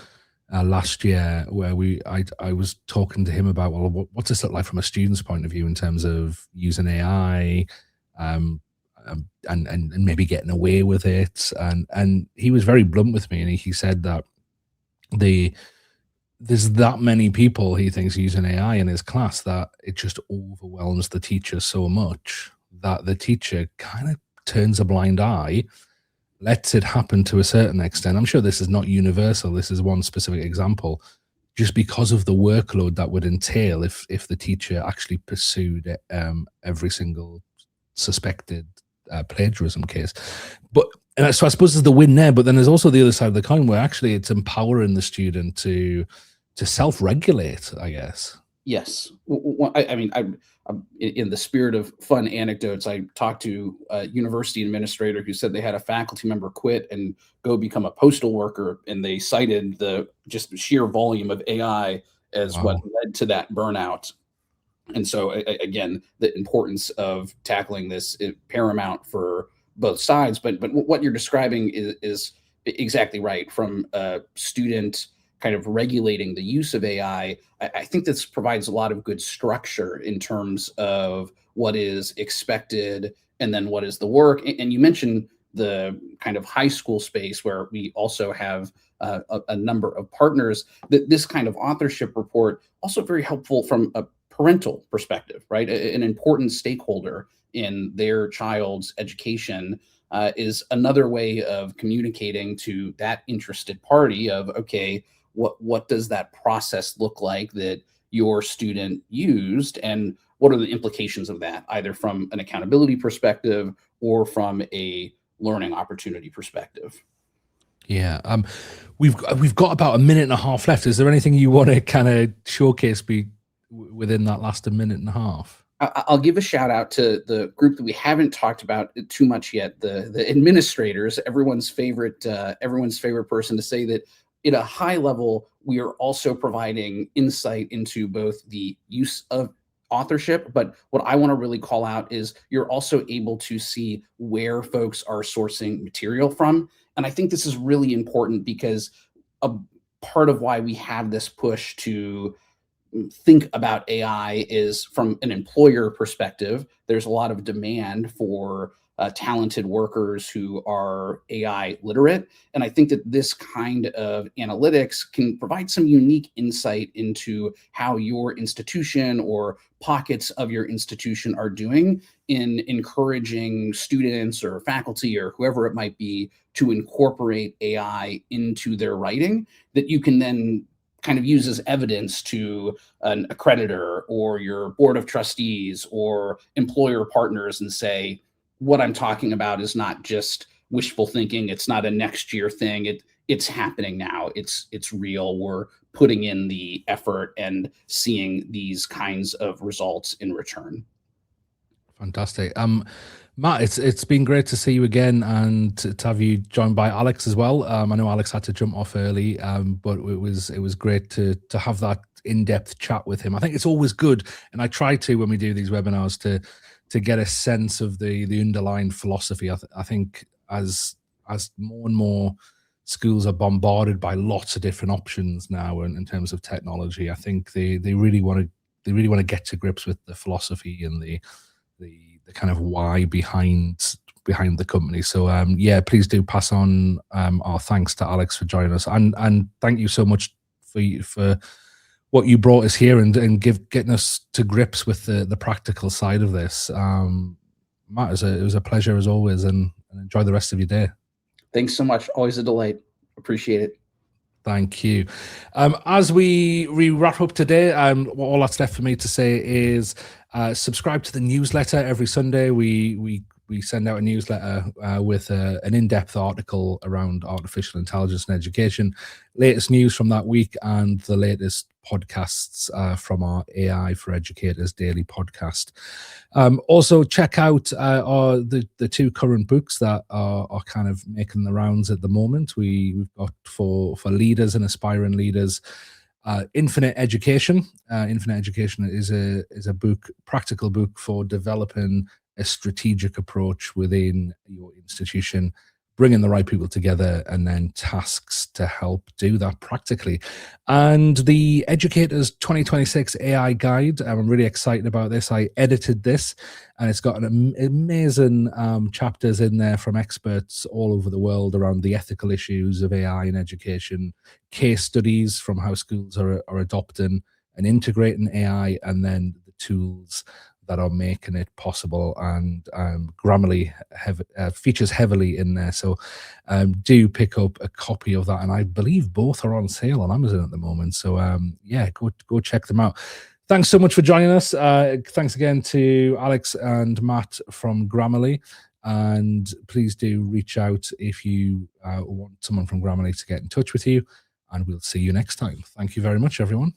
last year, where I was talking to him about, well, what's this look like from a student's point of view in terms of using AI, and maybe getting away with it, and he was very blunt with me, and he said that there's that many people he thinks using AI in his class that it just overwhelms the teacher so much that the teacher kind of turns a blind eye, lets it happen to a certain extent. I'm sure this is not universal. This is one specific example, just because of the workload that would entail if the teacher actually pursued every single suspected plagiarism case. But so I suppose there's the win there, but then there's also the other side of the coin where actually it's empowering the student to self-regulate, I guess. Yes. I mean, in the spirit of fun anecdotes, I talked to a university administrator who said they had a faculty member quit and go become a postal worker, and they cited the just sheer volume of AI as what led to that burnout. And so, again, the importance of tackling this is paramount for both sides. But what you're describing is exactly right. From a student kind of regulating the use of AI, I think this provides a lot of good structure in terms of what is expected and then what is the work. And you mentioned the kind of high school space where we also have a number of partners. This kind of authorship report also very helpful from a parental perspective, right? An important stakeholder in their child's education is another way of communicating to that interested party of, okay, what does that process look like that your student used, and what are the implications of that, either from an accountability perspective or from a learning opportunity perspective? Yeah. We've got about a minute and a half left. Is there anything you want to kind of showcase within that last minute and a half? I'll give a shout out to the group that we haven't talked about too much yet, the administrators, everyone's favorite person to say that at a high level, we are also providing insight into both the use of authorship, but what I want to really call out is you're also able to see where folks are sourcing material from. And I think this is really important because a part of why we have this push to think about AI is from an employer perspective. There's a lot of demand for talented workers who are AI literate. And I think that this kind of analytics can provide some unique insight into how your institution or pockets of your institution are doing in encouraging students or faculty or whoever it might be to incorporate AI into their writing, that you can then kind of use as evidence to an accreditor or your board of trustees or employer partners and say, what I'm talking about is not just wishful thinking. It's not a next year thing. It's happening now. It's real. We're putting in the effort and seeing these kinds of results in return. Fantastic. Matt, it's been great to see you again and to have you joined by Alex as well. I know Alex had to jump off early, but it was great to have that in-depth chat with him. I think it's always good, and I try to, when we do these webinars, to get a sense of the underlying philosophy. I think as more and more schools are bombarded by lots of different options now, and in terms of technology, I think they really want to get to grips with the philosophy and the kind of why behind the company. So yeah, please do pass on our thanks to Alex for joining us, and thank you so much for what you brought us here and getting us to grips with the practical side of this. Matt, it was a pleasure as always, and enjoy the rest of your day. Thanks so much. Always a delight. Appreciate it. Thank you. As we wrap up today, all that's left for me to say is subscribe to the newsletter. Every Sunday we send out a newsletter with an in-depth article around artificial intelligence and education, latest news from that week, and the latest podcasts from our AI for Educators daily podcast. Also check out the two current books that are kind of making the rounds at the moment. We've got for leaders and aspiring leaders, Infinite Education. Infinite Education is a practical book for developing a strategic approach within your institution, bringing the right people together, and then tasks to help do that practically. And the Educators 2026 AI Guide, I'm really excited about this. I edited this, and it's got an amazing chapters in there from experts all over the world around the ethical issues of AI in education, case studies from how schools are adopting and integrating AI, and then the tools that are making it possible. And Grammarly features heavily in there, so do pick up a copy of that, and I believe both are on sale on Amazon at the moment. So yeah, go check them out. Thanks so much for joining us. Thanks again to Alex and Matt from Grammarly, and please do reach out if you want someone from Grammarly to get in touch with you, and we'll see you next time. Thank you very much, everyone.